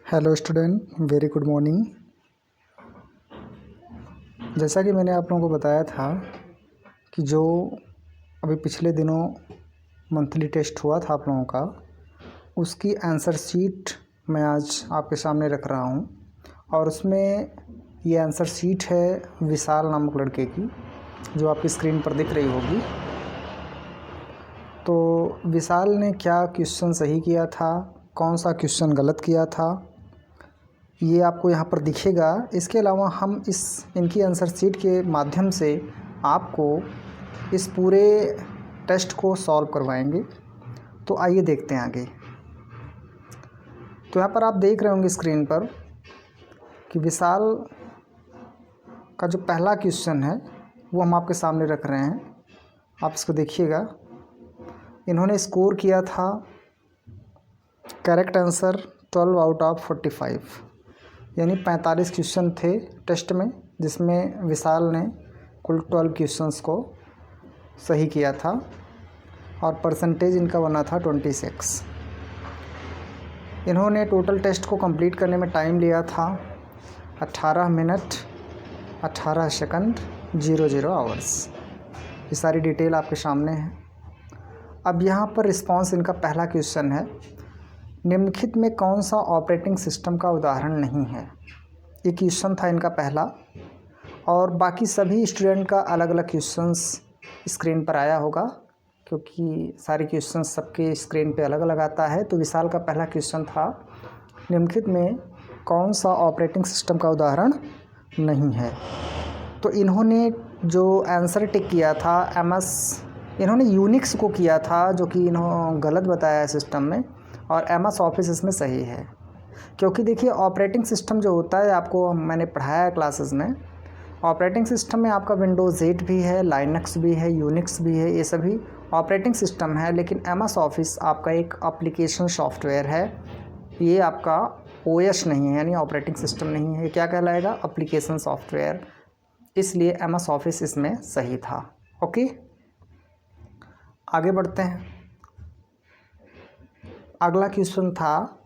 Hello student, very good morning. जैसा कि मैंने आप लोगों को बताया था कि जो अभी पिछले दिनों मंथली टेस्ट हुआ था आप लोगों का, उसकी आंसर शीट मैं आज आपके सामने रख रहा हूं। और उसमें ये आंसर शीट है विशाल नामक लड़के की, जो आपकी स्क्रीन पर दिख रही होगी। तो विशाल ने क्या क्वेश्चन सही किया था, कौन सा क्वेश्चन गलत किया था, ये आपको यहाँ पर दिखेगा। इसके अलावा हम इनकी आंसर शीट के माध्यम से आपको इस पूरे टेस्ट को सॉल्व करवाएंगे। तो आइए देखते हैं आगे। तो यहाँ पर आप देख रहे होंगे स्क्रीन पर कि विशाल का जो पहला क्वेश्चन है वो हम आपके सामने रख रहे हैं। आप इसको देखिएगा। इन्होंने स्कोर किया था करेक्ट आंसर 12 आउट ऑफ 45, यानी 45 क्वेश्चन थे टेस्ट में, जिसमें विशाल ने कुल 12 क्वेश्चंस को सही किया था और परसेंटेज इनका बना था 26। इन्होंने टोटल टेस्ट को कंप्लीट करने में टाइम लिया था 18 मिनट 18 सेकंड 00 आवर्स। ये सारी डिटेल आपके सामने है। अब यहाँ पर रिस्पांस इनका पहला क्वेश्चन है, निम्नलिखित में कौन सा ऑपरेटिंग सिस्टम का उदाहरण नहीं है। ये क्वेश्चन था इनका पहला, और बाकी सभी स्टूडेंट का अलग अलग क्वेश्चंस स्क्रीन पर आया होगा, क्योंकि सारे क्वेश्चंस सबके स्क्रीन पे अलग अलग आता है। तो विशाल का पहला क्वेश्चन था, निम्नलिखित में कौन सा ऑपरेटिंग सिस्टम का उदाहरण नहीं है। तो इन्होंने जो आंसर टिक किया था इन्होंने यूनिक्स को किया था, जो कि इन्होंने गलत बताया है सिस्टम में, और MS ऑफिस इसमें सही है। क्योंकि देखिए, ऑपरेटिंग सिस्टम जो होता है, आपको मैंने पढ़ाया है क्लासेस में, ऑपरेटिंग सिस्टम में आपका विंडोज़ 8 भी है, लाइनक्स भी है, यूनिक्स भी है, ये सभी ऑपरेटिंग सिस्टम है। लेकिन MS ऑफिस आपका एक एप्लीकेशन सॉफ्टवेयर है, ये आपका OS नहीं है, यानी ऑपरेटिंग सिस्टम नहीं है। ये क्या कहलाएगा? Application software. इसलिए MS ऑफिस इसमें सही था। ओके, आगे बढ़ते हैं। अगला क्वेश्चन था,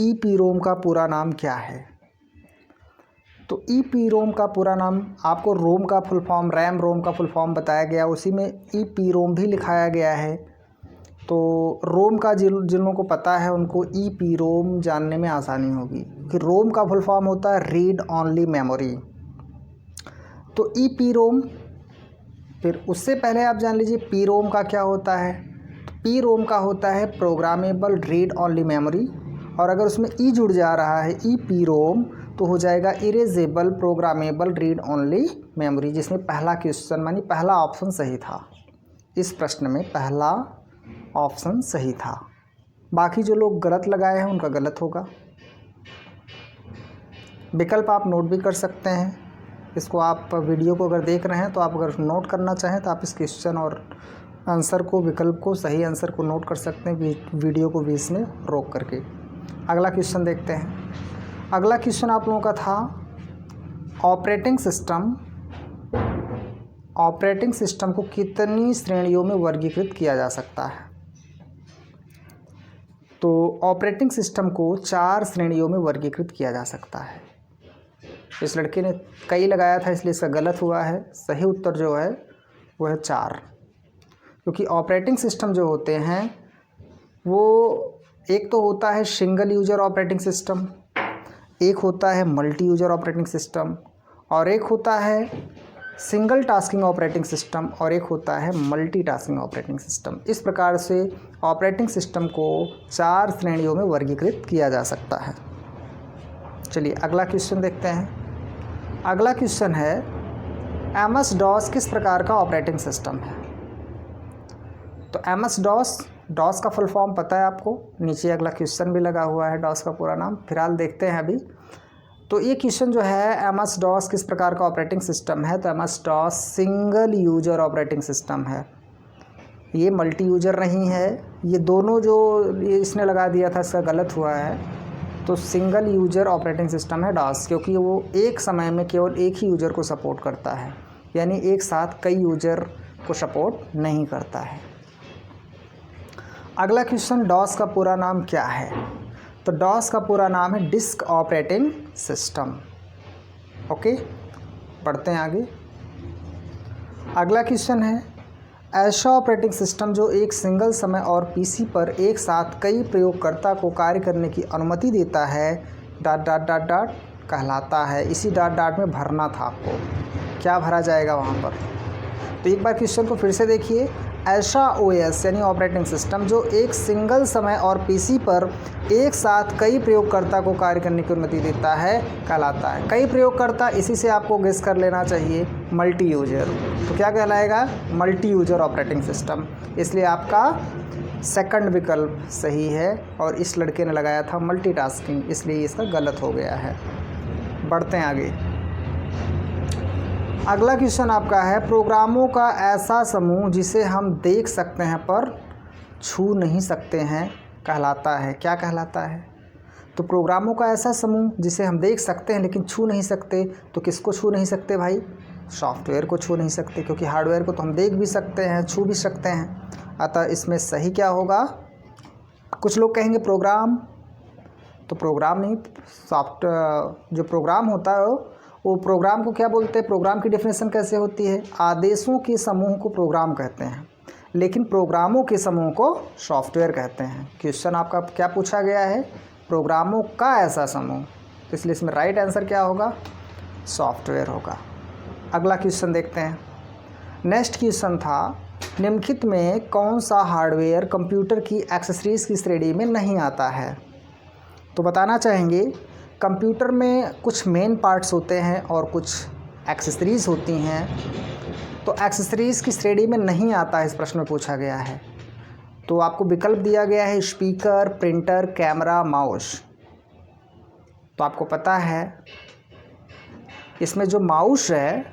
EEPROM का पूरा नाम क्या है। तो EEPROM का पूरा नाम आपको रोम का फुल फॉर्म, रैम रोम का फुल फॉर्म बताया गया, उसी में EEPROM भी लिखाया गया है। तो रोम का जिन लोगों को पता है उनको EEPROM जानने में आसानी होगी कि रोम का फुल फॉर्म होता है रीड ऑनली मेमोरी। तो EEPROM, फिर उससे पहले आप जान लीजिए PROM का क्या होता है। PROM का होता है प्रोग्रामेबल रीड ऑनली मेमोरी, और अगर उसमें ई जुड़ जा रहा है EEPROM तो हो जाएगा erasable programmable read only memory, जिसमें पहला क्वेश्चन मानी पहला ऑप्शन सही था। इस प्रश्न में पहला ऑप्शन सही था। बाकी जो लोग गलत लगाए हैं उनका गलत होगा। विकल्प आप नोट भी कर सकते हैं। इसको आप वीडियो को अगर देख रहे हैं तो आप अगर नोट करना चाहें तो आप इस क्वेश्चन और आंसर को, विकल्प को, सही आंसर को नोट कर सकते हैं वीडियो को बीच में रोक करके। अगला क्वेश्चन देखते हैं। अगला क्वेश्चन आप लोगों का था, ऑपरेटिंग सिस्टम को कितनी श्रेणियों में वर्गीकृत किया जा सकता है। तो ऑपरेटिंग सिस्टम को 4 श्रेणियों में वर्गीकृत किया जा सकता है। इस लड़के ने कई लगाया था, इसलिए इसका गलत हुआ है। सही उत्तर जो है वो है 4, क्योंकि ऑपरेटिंग सिस्टम जो होते हैं वो एक तो होता है सिंगल यूजर ऑपरेटिंग सिस्टम, एक होता है मल्टी यूजर ऑपरेटिंग सिस्टम, और एक होता है सिंगल टास्किंग ऑपरेटिंग सिस्टम, और एक होता है मल्टी टास्किंग ऑपरेटिंग सिस्टम। इस प्रकार से ऑपरेटिंग सिस्टम को 4 श्रेणियों में वर्गीकृत किया जा सकता है। चलिए अगला क्वेश्चन देखते हैं। अगला क्वेश्चन है, MS-DOS किस प्रकार का ऑपरेटिंग सिस्टम है। तो MS-DOS का फुल फॉर्म पता है आपको, नीचे अगला क्वेश्चन भी लगा हुआ है DOS का पूरा नाम। फिलहाल देखते हैं अभी। तो ये क्वेश्चन जो है, MS-DOS किस प्रकार का ऑपरेटिंग सिस्टम है, तो MS-DOS single user operating system है। ये मल्टी यूजर नहीं है। ये दोनों जो ये इसने लगा दिया था, इसका गलत हुआ है। तो सिंगल यूजर ऑपरेटिंग सिस्टम है DOS, क्योंकि वो एक समय में केवल एक ही यूजर को सपोर्ट करता है, यानी एक साथ कई यूजर को सपोर्ट नहीं करता है। अगला क्वेश्चन, DOS का पूरा नाम क्या है। तो डॉस का पूरा नाम है डिस्क ऑपरेटिंग सिस्टम। ओके, पढ़ते हैं आगे। अगला क्वेश्चन है, ऐसा ऑपरेटिंग सिस्टम जो एक सिंगल समय और पीसी पर एक साथ कई प्रयोगकर्ता को कार्य करने की अनुमति देता है डॉट डॉट डॉट डॉट कहलाता है। इसी डॉट डॉट में भरना था आपको, क्या भरा जाएगा वहाँ पर। तो एक बार क्वेश्चन को फिर से देखिए। ऐसा ओएस यानी ऑपरेटिंग सिस्टम जो एक सिंगल समय और पीसी पर एक साथ कई प्रयोगकर्ता को कार्य करने की अनुमति देता है कहलाता है। कई प्रयोगकर्ता, इसी से आपको गेस कर लेना चाहिए मल्टी यूजर। तो क्या कहलाएगा? Multi user operating system. इसलिए आपका सेकंड विकल्प सही है और इस लड़के ने लगाया था मल्टीटास्किंग, इसलिए इसका गलत हो गया है। बढ़ते हैं आगे। अगला क्वेश्चन आपका है, प्रोग्रामों का ऐसा समूह जिसे हम देख सकते हैं पर छू नहीं सकते हैं कहलाता है। क्या कहलाता है? तो प्रोग्रामों का ऐसा समूह जिसे हम देख सकते हैं लेकिन छू नहीं सकते। तो किसको छू नहीं सकते भाई? सॉफ्टवेयर को छू नहीं सकते, क्योंकि हार्डवेयर को तो हम देख भी सकते हैं, छू भी सकते हैं। अतः इसमें सही क्या होगा? कुछ लोग कहेंगे प्रोग्राम, तो प्रोग्राम नहीं, जो प्रोग्राम होता है वो प्रोग्राम को क्या बोलते हैं? प्रोग्राम की डेफिनेशन कैसे होती है? आदेशों के समूह को प्रोग्राम कहते हैं, लेकिन प्रोग्रामों के समूह को सॉफ्टवेयर कहते हैं। क्वेश्चन आपका क्या पूछा गया है? प्रोग्रामों का ऐसा समूह, तो इसलिए इसमें राइट आंसर क्या होगा? सॉफ्टवेयर होगा। अगला क्वेश्चन देखते हैं। नेक्स्ट क्वेश्चन था, निम्नलिखित में कौन सा हार्डवेयर कंप्यूटर की एक्सेसरीज़ की श्रेणी में नहीं आता है? तो बताना चाहेंगे कंप्यूटर में कुछ मेन पार्ट्स होते हैं और कुछ एक्सेसरीज़ होती हैं। तो एक्सेसरीज़ की श्रेणी में नहीं आता है, इस प्रश्न में पूछा गया है। तो आपको विकल्प दिया गया है स्पीकर, प्रिंटर, कैमरा, माउस। तो आपको पता है इसमें जो माउस है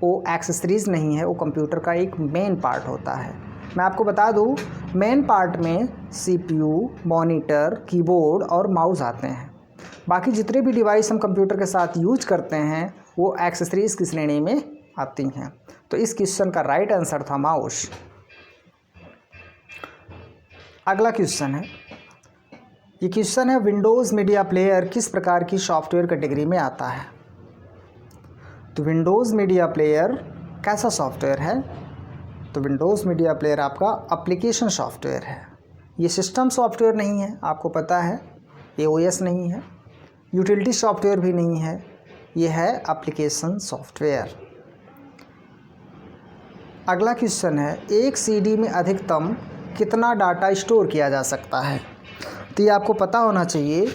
वो एक्सेसरीज़ नहीं है, वो कंप्यूटर का एक मेन पार्ट होता है। मैं आपको बता दूं, मेन पार्ट में सीपीयू, मॉनिटर, कीबोर्ड और माउस आते हैं। बाकी जितने भी डिवाइस हम कंप्यूटर के साथ यूज करते हैं वो एक्सेसरीज़ की श्रेणी में आती हैं। तो इस क्वेश्चन का राइट आंसर था माउस। अगला क्वेश्चन है, ये क्वेश्चन है, विंडोज़ मीडिया प्लेयर किस प्रकार की सॉफ्टवेयर कैटेगरी में आता है? तो विंडोज़ मीडिया प्लेयर कैसा सॉफ्टवेयर है? तो विंडोज़ मीडिया प्लेयर आपका एप्लीकेशन सॉफ्टवेयर है। ये सिस्टम सॉफ्टवेयर नहीं है, आपको पता है। ये ओएस नहीं है, यूटिलिटी सॉफ्टवेयर भी नहीं है, ये है एप्लीकेशन सॉफ्टवेयर। अगला क्वेश्चन है, एक सीडी में अधिकतम कितना डाटा स्टोर किया जा सकता है? तो ये आपको पता होना चाहिए।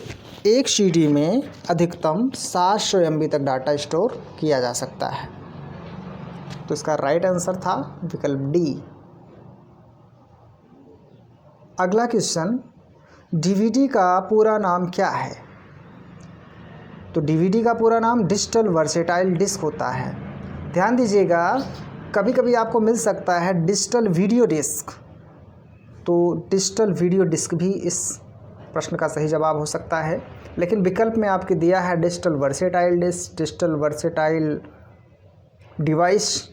एक सीडी में अधिकतम 700 MB तक डाटा स्टोर किया जा सकता है। तो इसका राइट आंसर था विकल्प डी। अगला क्वेश्चन, डीवीडी का पूरा नाम क्या है? तो डीवीडी का पूरा नाम डिजिटल वर्सेटाइल डिस्क होता है। ध्यान दीजिएगा, कभी कभी आपको मिल सकता है डिजिटल वीडियो डिस्क। तो डिजिटल वीडियो डिस्क भी इस प्रश्न का सही जवाब हो सकता है, लेकिन विकल्प में आपके दिया है digital versatile disc, digital versatile device,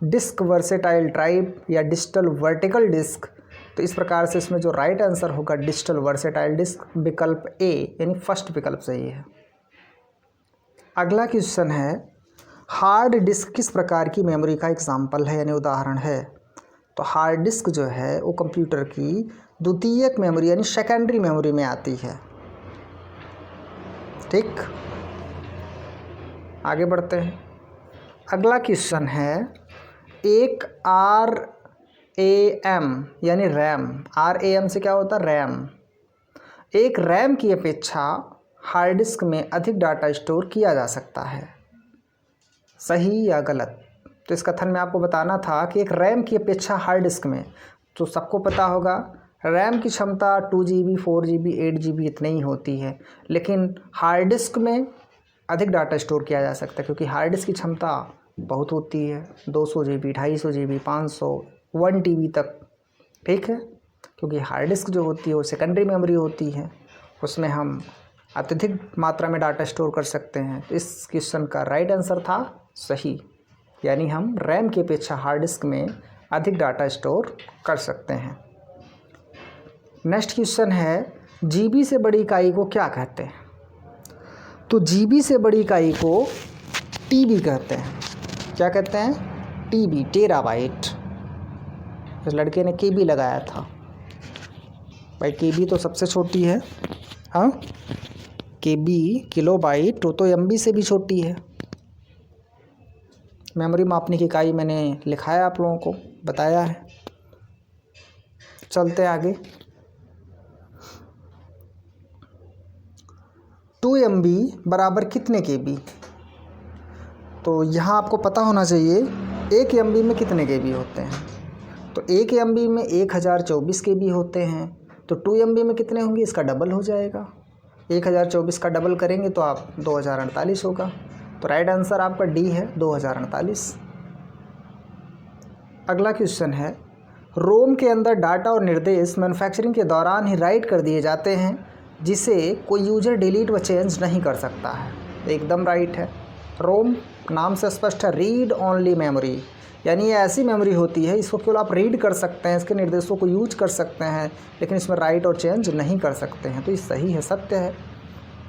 disc versatile drive या डिजिटल वर्टिकल डिस्क। तो इस प्रकार से इसमें जो राइट आंसर होगा डिजिटल वर्सेटाइल डिस्क, विकल्प ए यानी फर्स्ट विकल्प सही है। अगला क्वेश्चन है, हार्ड डिस्क किस प्रकार की मेमोरी का एग्जाम्पल है यानी उदाहरण है? तो हार्ड डिस्क जो है वो कंप्यूटर की द्वितीयक मेमोरी यानी सेकेंडरी मेमोरी में आती है। ठीक, आगे बढ़ते हैं। अगला क्वेश्चन है, एक RAM यानी रैम, RAM से क्या होता है? रैम। एक रैम की अपेक्षा हार्ड डिस्क में अधिक डाटा स्टोर किया जा सकता है, सही या गलत? तो इस कथन में आपको बताना था कि एक रैम की अपेक्षा हार्ड डिस्क में, तो सबको पता होगा रैम की क्षमता 2GB, 4GB, 8GB इतनी ही होती है, लेकिन हार्ड डिस्क में अधिक डाटा स्टोर किया जा सकता है, क्योंकि हार्ड डिस्क की क्षमता बहुत होती है, 200GB, 250GB, 500, 1TB तक। ठीक है, क्योंकि हार्ड डिस्क जो होती है वो सेकेंडरी मेमोरी होती है, उसमें हम अत्यधिक मात्रा में डाटा स्टोर कर सकते हैं। तो इस क्वेश्चन का राइट आंसर था सही, यानी हम रैम की अपेक्षा हार्ड डिस्क में अधिक डाटा स्टोर कर सकते हैं। नेक्स्ट क्वेश्चन है, जीबी से बड़ी इकाई को क्या कहते हैं? तो जीबी से बड़ी इकाई को टीबी कहते हैं। क्या कहते हैं? TB, terabyte. इस लड़के ने केबी लगाया था। भाई केबी तो सबसे छोटी है। हाँ, केबी किलोबाइट, वो तो एमबी से भी छोटी है। मेमोरी मापने की इकाई मैंने लिखाया, आप लोगों को बताया है। चलते आगे। 2 MB बराबर कितने केबी? तो यहाँ आपको पता होना चाहिए 1 MB में कितने केबी होते हैं। तो 1 MB में 1024 केबी होते हैं। तो 2 MB में कितने होंगे? इसका डबल हो जाएगा। 1024 का डबल करेंगे तो आप 2048 होगा। तो राइट आंसर आपका डी है, 2048। अगला क्वेश्चन है, रोम के अंदर डाटा और निर्देश मैन्युफैक्चरिंग के दौरान ही राइट कर दिए जाते हैं, जिसे कोई यूजर डिलीट व चेंज नहीं कर सकता है। एकदम राइट है। रोम नाम से स्पष्ट है, रीड ओनली मेमोरी, यानी ये ऐसी मेमोरी होती है इसको केवल आप रीड कर सकते हैं, इसके निर्देशों को यूज कर सकते हैं, लेकिन इसमें राइट और चेंज नहीं कर सकते हैं। तो ये सही है, सत्य है।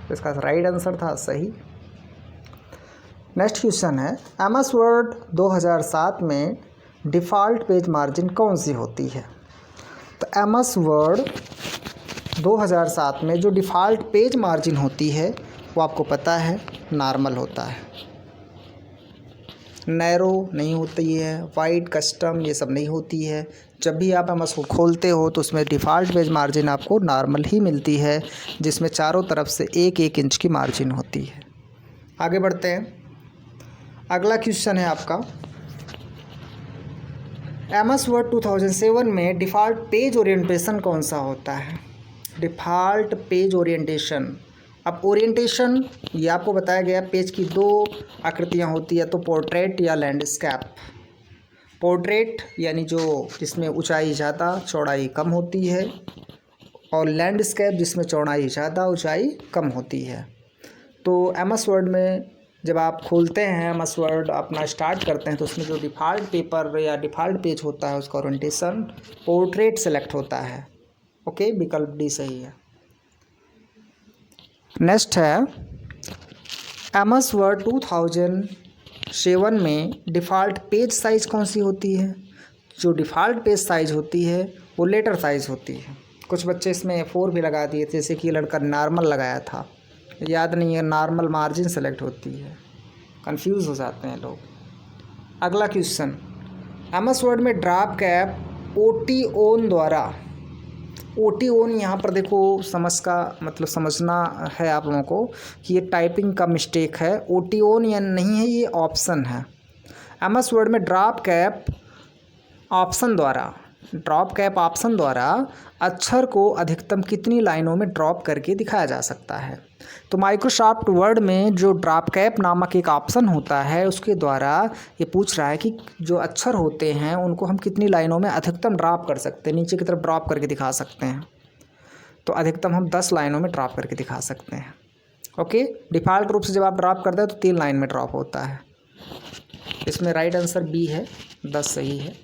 तो इसका राइट आंसर था सही। नेक्स्ट क्वेश्चन है, एमएस वर्ड 2007 में डिफ़ॉल्ट पेज मार्जिन कौन सी होती है? तो एमएस वर्ड 2007 में जो डिफ़ॉल्ट पेज मार्जिन होती है वो आपको पता है, नॉर्मल होता है। नैरो नहीं होती है, वाइड, कस्टम ये सब नहीं होती है। जब भी आप एमएस को खोलते हो तो उसमें डिफ़ॉल्ट पेज मार्जिन आपको नॉर्मल ही मिलती है, जिसमें चारों तरफ से 1-1 इंच की मार्जिन होती है। आगे बढ़ते हैं। अगला क्वेश्चन है आपका, एमएस वर्ड 2007 में डिफ़ॉल्ट पेज ओरिएंटेशन कौन सा होता है? Default page orientation. अब ओरिएंटेशन ये आपको बताया गया, पेज की 2 आकृतियाँ होती है, तो पोर्ट्रेट या लैंडस्केप। पोर्ट्रेट यानी जो जिसमें ऊंचाई ज़्यादा चौड़ाई कम होती है, और लैंडस्केप जिसमें चौड़ाई ज़्यादा ऊंचाई कम होती है। तो एमएस वर्ड में जब आप खोलते हैं, एमएस वर्ड अपना स्टार्ट करते हैं, तो उसमें जो डिफ़ॉल्ट पेपर या डिफ़ॉल्ट पेज होता है उसका ओरिएंटेशन पोर्ट्रेट सेलेक्ट होता है। ओके, विकल्प डी सही है। नेक्स्ट है, एमएस वर्ड 2007 में डिफ़ॉल्ट पेज साइज़ कौन सी होती है? जो डिफ़ॉल्ट पेज साइज़ होती है वो लेटर साइज़ होती है। कुछ बच्चे इसमें 4 भी लगा दिए थे, जैसे कि लड़का नॉर्मल लगाया था, याद नहीं है, नॉर्मल मार्जिन सेलेक्ट होती है, कंफ्यूज हो जाते हैं लोग। अगला क्वेश्चन, एमएस वर्ड में ड्रॉप कैप ओटी ऑन द्वारा, ओटी ऑन यहाँ पर देखो समझ का मतलब समझना है आप लोगों को कि ये टाइपिंग का मिस्टेक है। ओटी ऑन या नहीं है, ये ऑप्शन है। एमएस वर्ड में ड्रॉप कैप ऑप्शन द्वारा, ड्रॉप कैप ऑप्शन द्वारा अक्षर को अधिकतम कितनी लाइनों में ड्रॉप करके दिखाया जा सकता है? तो माइक्रोसॉफ्ट वर्ड में जो ड्रॉप कैप नामक एक ऑप्शन होता है, उसके द्वारा ये पूछ रहा है कि जो अक्षर होते हैं उनको हम कितनी लाइनों में अधिकतम ड्रॉप कर सकते हैं, नीचे की तरफ ड्रॉप करके दिखा सकते हैं। तो अधिकतम हम 10 लाइनों में ड्रॉप करके दिखा सकते हैं। ओके, डिफ़ॉल्ट रूप से जब आप ड्रॉप करते हैं तो 3 लाइन में ड्रॉप होता है। इसमें राइट आंसर बी है, 10 सही है।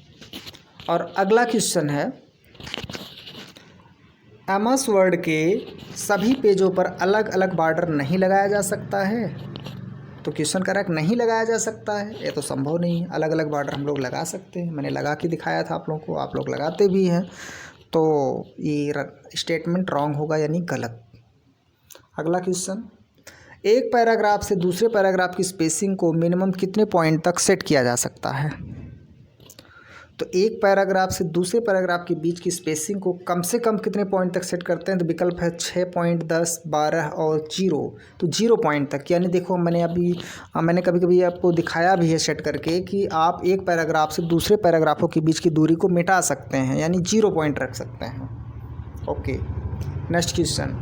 और अगला क्वेश्चन है, एमएस वर्ड के सभी पेजों पर अलग अलग बॉर्डर नहीं लगाया जा सकता है? तो क्वेश्चन करेक्ट, नहीं लगाया जा सकता है, ये तो संभव नहीं है। अलग अलग बॉर्डर हम लोग लगा सकते हैं, मैंने लगा के दिखाया था आप लोगों को, आप लोग लगाते भी हैं। तो ये स्टेटमेंट रॉन्ग होगा, यानी गलत। अगला क्वेश्चन, एक पैराग्राफ से दूसरे पैराग्राफ की स्पेसिंग को मिनिमम कितने पॉइंट तक सेट किया जा सकता है? तो एक पैराग्राफ से दूसरे पैराग्राफ के बीच की स्पेसिंग को कम से कम कितने पॉइंट तक सेट करते हैं? तो विकल्प है 6 पॉइंट, 10, 12 और 0। तो 0 पॉइंट तक, यानी देखो मैंने कभी कभी आपको दिखाया भी है सेट करके कि आप एक पैराग्राफ से दूसरे पैराग्राफों के बीच की दूरी को मिटा सकते हैं, यानी 0 पॉइंट रख सकते हैं। ओके, नेक्स्ट क्वेश्चन,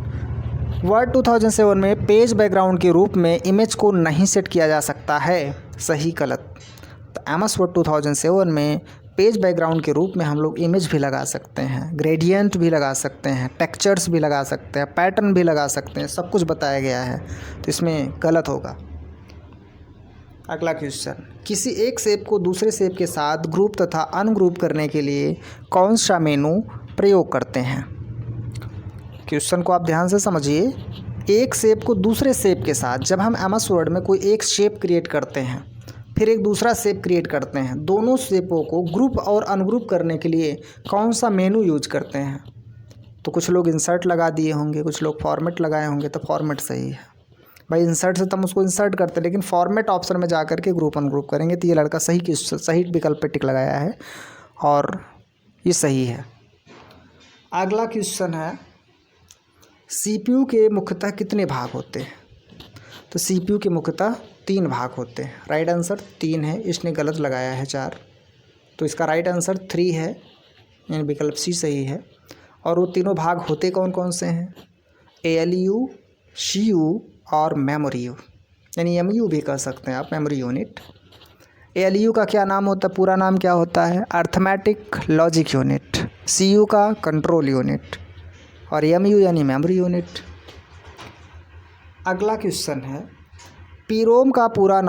वर्ड 2007 में पेज बैकग्राउंड के रूप में इमेज को नहीं सेट किया जा सकता है, सही गलत? तो एमएस वर्ड 2007 में पेज बैकग्राउंड के रूप में हम लोग इमेज भी लगा सकते हैं, ग्रेडियंट भी लगा सकते हैं, टेक्सचर्स भी लगा सकते हैं, पैटर्न भी लगा सकते हैं, सब कुछ बताया गया है, तो इसमें गलत होगा। अगला क्वेश्चन, किसी एक शेप को दूसरे शेप के साथ ग्रुप तथा अनग्रुप करने के लिए कौन सा मेनू प्रयोग करते हैं? क्वेश्चन को आप ध्यान से समझिए। एक शेप को दूसरे शेप के साथ, जब हम एमएस वर्ड में कोई एक शेप क्रिएट करते हैं फिर एक दूसरा शेप क्रिएट करते हैं, दोनों शेपों को ग्रुप और अनग्रुप करने के लिए कौन सा मेनू यूज करते हैं? तो कुछ लोग इंसर्ट लगा दिए होंगे, कुछ लोग फॉर्मेट लगाए होंगे, तो फॉर्मेट सही है भाई। इंसर्ट से तो हम उसको इंसर्ट करते हैं, लेकिन फॉर्मेट ऑप्शन में जा करके ग्रुप अनग्रुप करेंगे। तो ये लड़का सही विकल्प पे टिक लगाया है और ये सही है। अगला क्वेश्चन है, सीपीयू के मुख्यतः कितने भाग होते हैं? तो सीपीयू के मुख्यतः 3 भाग होते हैं। राइट आंसर 3 है, इसने गलत लगाया है 4, तो इसका राइट आंसर 3 है, यानी विकल्प सी सही है। और वो तीनों भाग होते कौन कौन से हैं? ALU, CU और मेमोरी यू, यानी MU भी कह सकते हैं आप, मेमोरी यूनिट। ALU का क्या नाम होता है, पूरा नाम क्या होता है? Arithmetic logic unit. CU का कंट्रोल यूनिट और MU यानी मेमोरी यूनिट। अगला क्वेश्चन है, पीरोम का पूरा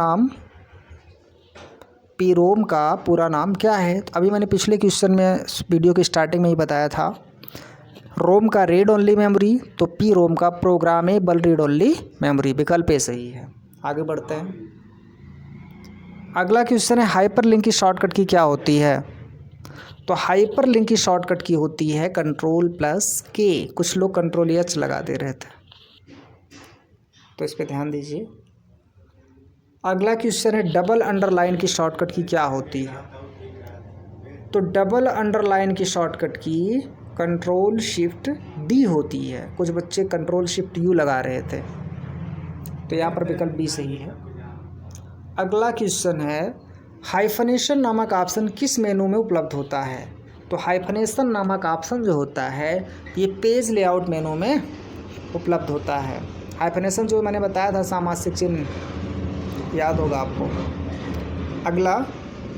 नाम क्या है? तो अभी मैंने पिछले क्वेश्चन में वीडियो के स्टार्टिंग में ही बताया था। रोम का रीड ओनली मेमोरी, तो पी रोम का प्रोग्रामेबल रीड ओनली मेमोरी, विकल्प ए सही है। आगे बढ़ते हैं। अगला क्वेश्चन है, हाइपरलिंक की शॉर्टकट की क्या होती है? तो हाइपरलिंक की शॉर्टकट की होती है Ctrl+K। कुछ लोग Ctrl+H लगा दे रहे थे, तो इस पर ध्यान दीजिए। अगला क्वेश्चन है, डबल अंडरलाइन की शॉर्टकट की क्या होती है? तो डबल अंडरलाइन की शॉर्टकट की Ctrl+Shift+D होती है। कुछ बच्चे Ctrl+Shift+U लगा रहे थे, तो यहाँ पर विकल्प बी सही है। अगला क्वेश्चन है, हाइफनेशन नामक ऑप्शन किस मेनू में उपलब्ध होता है? तो हाइफनेशन नामक ऑप्शन जो होता है ये पेज लेआउट मेनू में उपलब्ध होता है। हाइफनेशन जो मैंने बताया था, सामासिक चिन्ह, याद होगा आपको। अगला,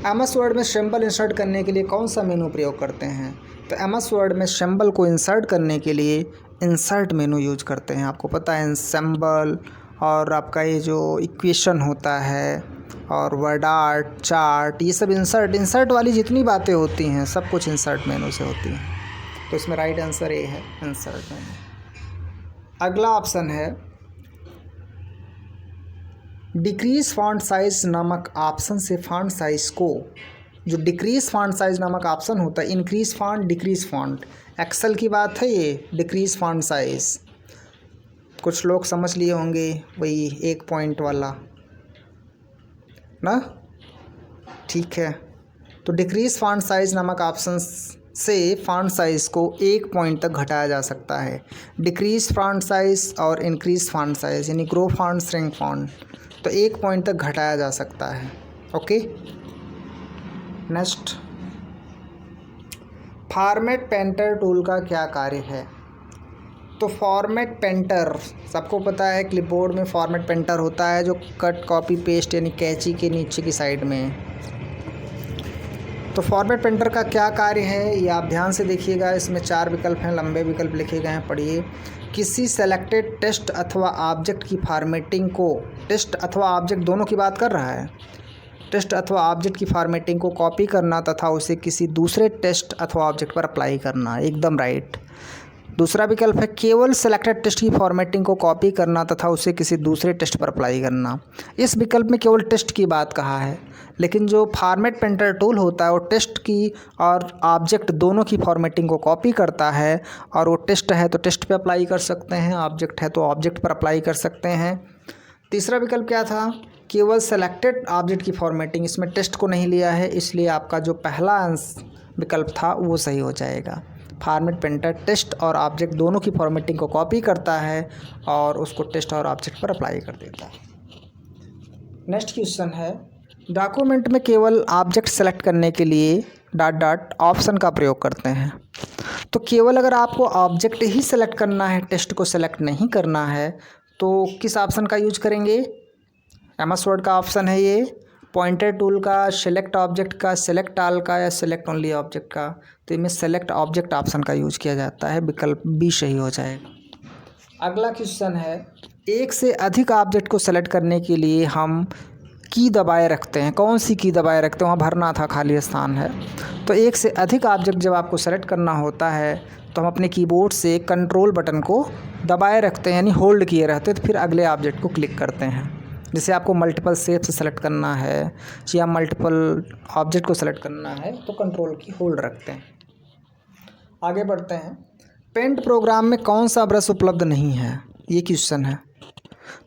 एमएस वर्ड में सिंबल इंसर्ट करने के लिए कौन सा मेनू प्रयोग करते हैं? तो एमएस वर्ड में सिंबल को इंसर्ट करने के लिए इंसर्ट मेनू यूज करते हैं। आपको पता है सिंबल और आपका ये जो इक्वेशन होता है और वर्ड आर्ट, चार्ट, ये सब इंसर्ट वाली जितनी बातें होती हैं सब कुछ इंसर्ट मेनू से होती हैं। तो इसमें राइट आंसर ए है, इंसर्ट मेनू। अगला ऑप्शन है, डिक्रीज फॉन्ट साइज नामक ऑप्शन से फॉन्ट साइज को, जो डिक्रीज फॉन्ट साइज नामक ऑप्शन होता है, increase font, decrease font, Excel की बात है ये, डिक्रीज फॉन्ट साइज। कुछ लोग समझ लिए होंगे वही 1 पॉइंट वाला ना, ठीक है। तो डिक्रीज फॉन्ट साइज नामक ऑप्शन से फॉन्ट साइज को 1 पॉइंट तक घटाया जा सकता है। डिक्रीज फॉन्ट साइज और इंक्रीज फॉन्ट साइज यानी ग्रो फॉन्ट, श्रिंक फॉन्ट, तो 1 पॉइंट तक घटाया जा सकता है। Okay, next, format painter tool का क्या कार्य है? तो फॉर्मेट पेंटर सबको पता है, क्लिपबोर्ड में फॉर्मेट पेंटर होता है जो कट, कॉपी, पेस्ट यानी कैंची के नीचे की साइड में। तो फॉर्मेट पेंटर का क्या कार्य है ये आप ध्यान से देखिएगा। इसमें 4 विकल्प हैं, लंबे विकल्प लिखे गए हैं, पढ़िए। किसी सेलेक्टेड टेक्स्ट अथवा ऑब्जेक्ट की फॉर्मेटिंग को, टेक्स्ट अथवा ऑब्जेक्ट दोनों की बात कर रहा है, टेक्स्ट अथवा ऑब्जेक्ट की फॉर्मेटिंग को कॉपी करना तथा उसे किसी दूसरे टेक्स्ट अथवा ऑब्जेक्ट पर अप्लाई करना, एकदम राइट। दूसरा विकल्प है, केवल सेलेक्टेड टेक्स्ट की फॉर्मेटिंग को कॉपी करना तथा उसे किसी दूसरे टेक्स्ट पर अप्लाई करना। इस विकल्प में केवल टेक्स्ट की बात कहा है, लेकिन जो फॉर्मेट पेंटर टूल होता है वो टेक्स्ट की और ऑब्जेक्ट दोनों की फॉर्मेटिंग को कॉपी करता है, और वो टेक्स्ट है तो टेक्स्ट पे अप्लाई कर सकते हैं, ऑब्जेक्ट है तो ऑब्जेक्ट पर अप्लाई कर सकते हैं। तीसरा विकल्प क्या था? केवल सेलेक्टेड ऑब्जेक्ट की फॉर्मेटिंग, इसमें टेक्स्ट को नहीं लिया है, इसलिए आपका जो पहला विकल्प था वो सही हो जाएगा। फॉर्मेट पेंटर टेक्स्ट और ऑब्जेक्ट दोनों की फॉर्मेटिंग को कॉपी करता है और उसको टेक्स्ट और ऑब्जेक्ट पर अप्लाई कर देता है। नेक्स्ट क्वेश्चन है, डॉक्यूमेंट में केवल ऑब्जेक्ट सेलेक्ट करने के लिए ... ऑप्शन का प्रयोग करते हैं। तो केवल अगर आपको ऑब्जेक्ट ही सेलेक्ट करना है, टेक्स्ट को सेलेक्ट नहीं करना है, तो किस ऑप्शन का यूज करेंगे? एमएस वर्ड का ऑप्शन है ये, पॉइंटर टूल का, सेलेक्ट ऑब्जेक्ट का, सेलेक्ट ऑल का, या सेलेक्ट ओनली ऑब्जेक्ट का। तो इनमें सेलेक्ट ऑब्जेक्ट ऑप्शन का यूज किया जाता है, विकल्प बी सही हो जाएगा। अगला क्वेश्चन है, एक से अधिक ऑब्जेक्ट को सेलेक्ट करने के लिए हम की दबाए रखते हैं, कौन सी की दबाए रखते हैं? वहाँ भरना था, खाली स्थान है। तो एक से अधिक ऑब्जेक्ट जब आपको सेलेक्ट करना होता है तो हम अपने कीबोर्ड से कंट्रोल बटन को दबाए रखते हैं, यानी होल्ड किए रहते हैं, तो फिर अगले ऑब्जेक्ट को क्लिक करते हैं। जैसे आपको मल्टीपल शेप से सेलेक्ट करना है या मल्टीपल ऑब्जेक्ट को सेलेक्ट करना है तो कंट्रोल की होल्ड रखते हैं। आगे बढ़ते हैं। पेंट प्रोग्राम में कौन सा ब्रश उपलब्ध नहीं है, ये क्वेश्चन है।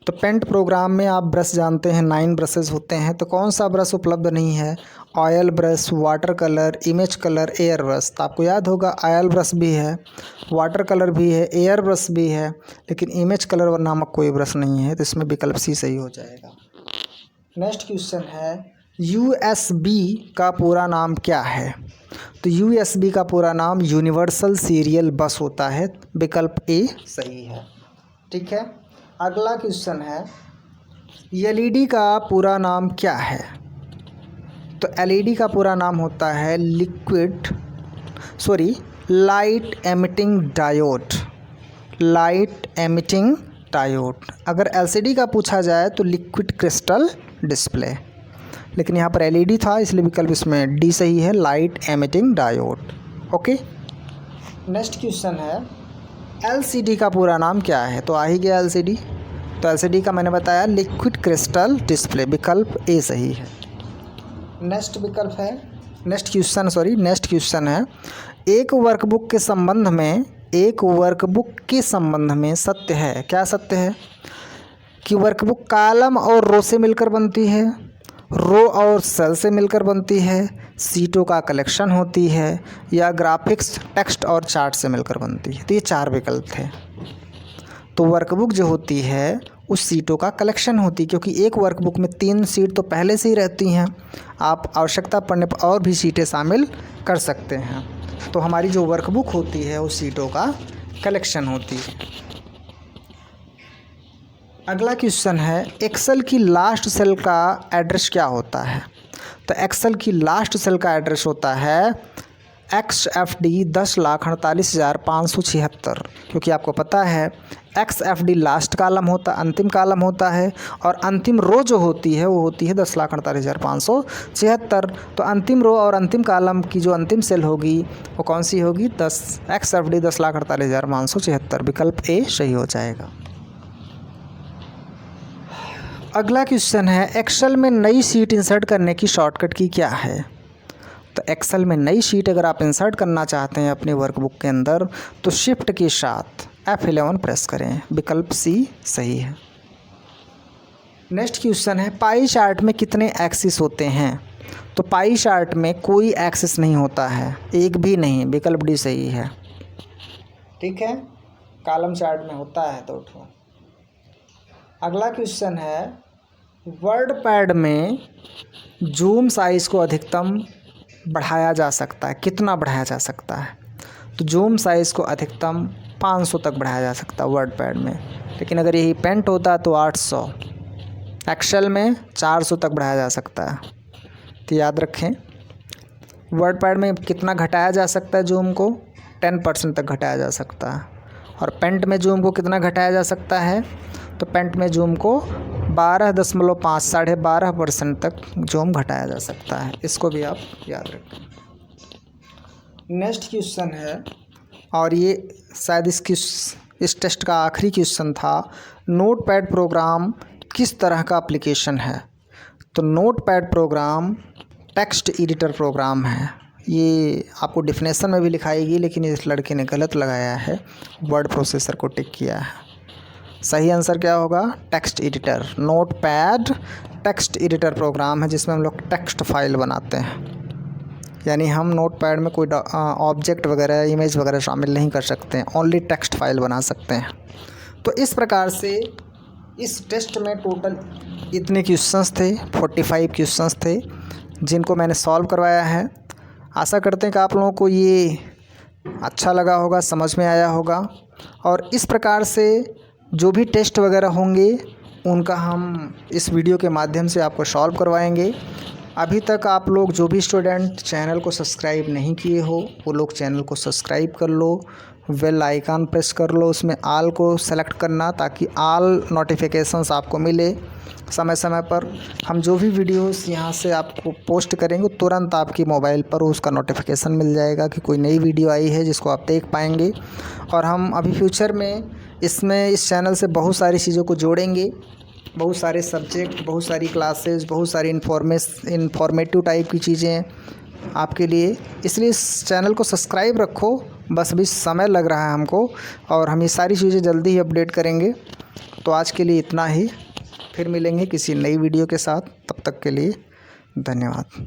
तो पेंट प्रोग्राम में आप ब्रश जानते हैं 9 ब्रशेस होते हैं, तो कौन सा ब्रश उपलब्ध नहीं है? Oil brush, water colour, image colour, air brush. तो आपको याद होगा ऑयल ब्रश भी है, वाटर कलर भी है, एयर ब्रश भी है, लेकिन इमेज कलर नामक कोई ब्रश नहीं है, तो इसमें विकल्प सी सही हो जाएगा। नेक्स्ट क्वेश्चन है USB का पूरा नाम क्या है? तो USB का पूरा नाम यूनिवर्सल सीरियल बस होता है, विकल्प ए सही है। ठीक है, अगला क्वेश्चन है LED का पूरा नाम क्या है? तो LED का पूरा नाम होता है light emitting diode. Light emitting diode. अगर LCD का पूछा जाए तो लिक्विड क्रिस्टल डिस्प्ले, लेकिन यहाँ पर LED था इसलिए विकल्प इसमें डी सही है, light emitting diode. Okay, next question है LCD का पूरा नाम क्या है? तो आ ही गया LCD। तो LCD का मैंने बताया लिक्विड क्रिस्टल डिस्प्ले, विकल्प ए सही है। नेक्स्ट क्वेश्चन है एक वर्कबुक के संबंध में सत्य है। क्या सत्य है? कि वर्कबुक कॉलम और रो से मिलकर बनती है, रो और सेल से मिलकर बनती है, सीटों का कलेक्शन होती है, या ग्राफिक्स, टेक्स्ट और चार्ट से मिलकर बनती है। तो ये 4 विकल्प थे। तो वर्कबुक जो होती है उस सीटों का कलेक्शन होती है, क्योंकि एक वर्कबुक में 3 सीट तो पहले से ही रहती हैं, आप आवश्यकता पड़ने पर और भी सीटें शामिल कर सकते हैं। तो हमारी जो वर्कबुक होती है उस सीटों का कलेक्शन होती है। अगला क्वेश्चन है एक्सेल की लास्ट सेल का एड्रेस क्या होता है? तो एक्सेल की लास्ट सेल का एड्रेस होता है XFD 10,48,576, क्योंकि आपको पता है XFD लास्ट कॉलम होता, अंतिम कॉलम होता है, और अंतिम रो जो होती है वो होती है 10,48,576। तो अंतिम रो और अंतिम कॉलम की जो अंतिम सेल होगी वो कौन सी होगी? XFD 10,48,576, विकल्प ए सही हो जाएगा। अगला क्वेश्चन है एक्सेल में नई शीट इंसर्ट करने की शॉर्टकट की क्या है? तो एक्सेल में नई शीट अगर आप इंसर्ट करना चाहते हैं अपने वर्कबुक के अंदर तो शिफ्ट के साथ F11 प्रेस करें, विकल्प सी सही है। नेक्स्ट क्वेश्चन है पाई चार्ट में कितने एक्सिस होते हैं? तो पाई चार्ट में कोई एक्सिस नहीं होता है, एक भी नहीं, विकल्प डी सही है। ठीक है, कॉलम चार्ट में होता है तो उठो। अगला क्वेश्चन है वर्ड पैड में जूम साइज़ को अधिकतम बढ़ाया जा सकता है, कितना बढ़ाया जा सकता है? तो जूम साइज़ को अधिकतम 500 तक बढ़ाया जा सकता है वर्ड पैड में, लेकिन अगर यही पेंट होता तो 800, एक्सेल में 400 तक बढ़ाया जा सकता है। तो याद रखें वर्ड पैड में कितना घटाया जा सकता है जूम को? 10% तक घटाया जा सकता है। और पेंट में जूम को कितना घटाया जा सकता है? तो पेंट में जूम को 12.5% तक जूम घटाया जा सकता है, इसको भी आप याद रखें। नेक्स्ट क्वेश्चन है, और ये शायद इस टेस्ट का आखिरी क्वेश्चन था, नोटपैड प्रोग्राम किस तरह का एप्लीकेशन है? तो Notepad program text editor program है। ये आपको डेफिनेशन में भी लिखाएगी, लेकिन इस लड़के ने गलत लगाया है, वर्ड प्रोसेसर को टिक किया है। सही आंसर क्या होगा? Text editor. Notepad text editor program है जिसमें हम लोग टेक्स्ट फाइल बनाते हैं, यानी हम नोटपैड में कोई ऑब्जेक्ट वगैरह, इमेज वगैरह शामिल नहीं कर सकते हैं, ओनली टेक्स्ट फाइल बना सकते हैं। तो इस प्रकार से इस टेस्ट में टोटल इतने क्वेश्चंस थे, 45 क्वेश्चंस थे जिनको मैंने सॉल्व करवाया है। आशा करते हैं कि आप लोगों को ये अच्छा लगा होगा, समझ में आया होगा, और इस प्रकार से जो भी टेस्ट वगैरह होंगे उनका हम इस वीडियो के माध्यम से आपको सॉल्व करवाएंगे। अभी तक आप लोग जो भी स्टूडेंट चैनल को सब्सक्राइब नहीं किए हो वो लोग चैनल को सब्सक्राइब कर लो, बेल आइकन प्रेस कर लो, उसमें ऑल को सेलेक्ट करना ताकि ऑल नोटिफिकेशंस आपको मिले समय समय पर। हम जो भी वीडियोस यहाँ से आपको पोस्ट करेंगे तुरंत आपकी मोबाइल पर उसका नोटिफिकेशन मिल जाएगा कि कोई नई वीडियो आई है जिसको आप देख पाएंगे। और हम अभी फ्यूचर में इस चैनल से बहुत सारी चीज़ों को जोड़ेंगे, बहुत सारे सब्जेक्ट, बहुत सारी क्लासेस, बहुत सारी इंफॉर्मेटिव टाइप की चीज़ें आपके लिए। इसलिए इस चैनल को सब्सक्राइब रखो, बस अभी समय लग रहा है हमको, और हम ये सारी चीज़ें जल्दी ही अपडेट करेंगे। तो आज के लिए इतना ही, फिर मिलेंगे किसी नई वीडियो के साथ। तब तक के लिए धन्यवाद।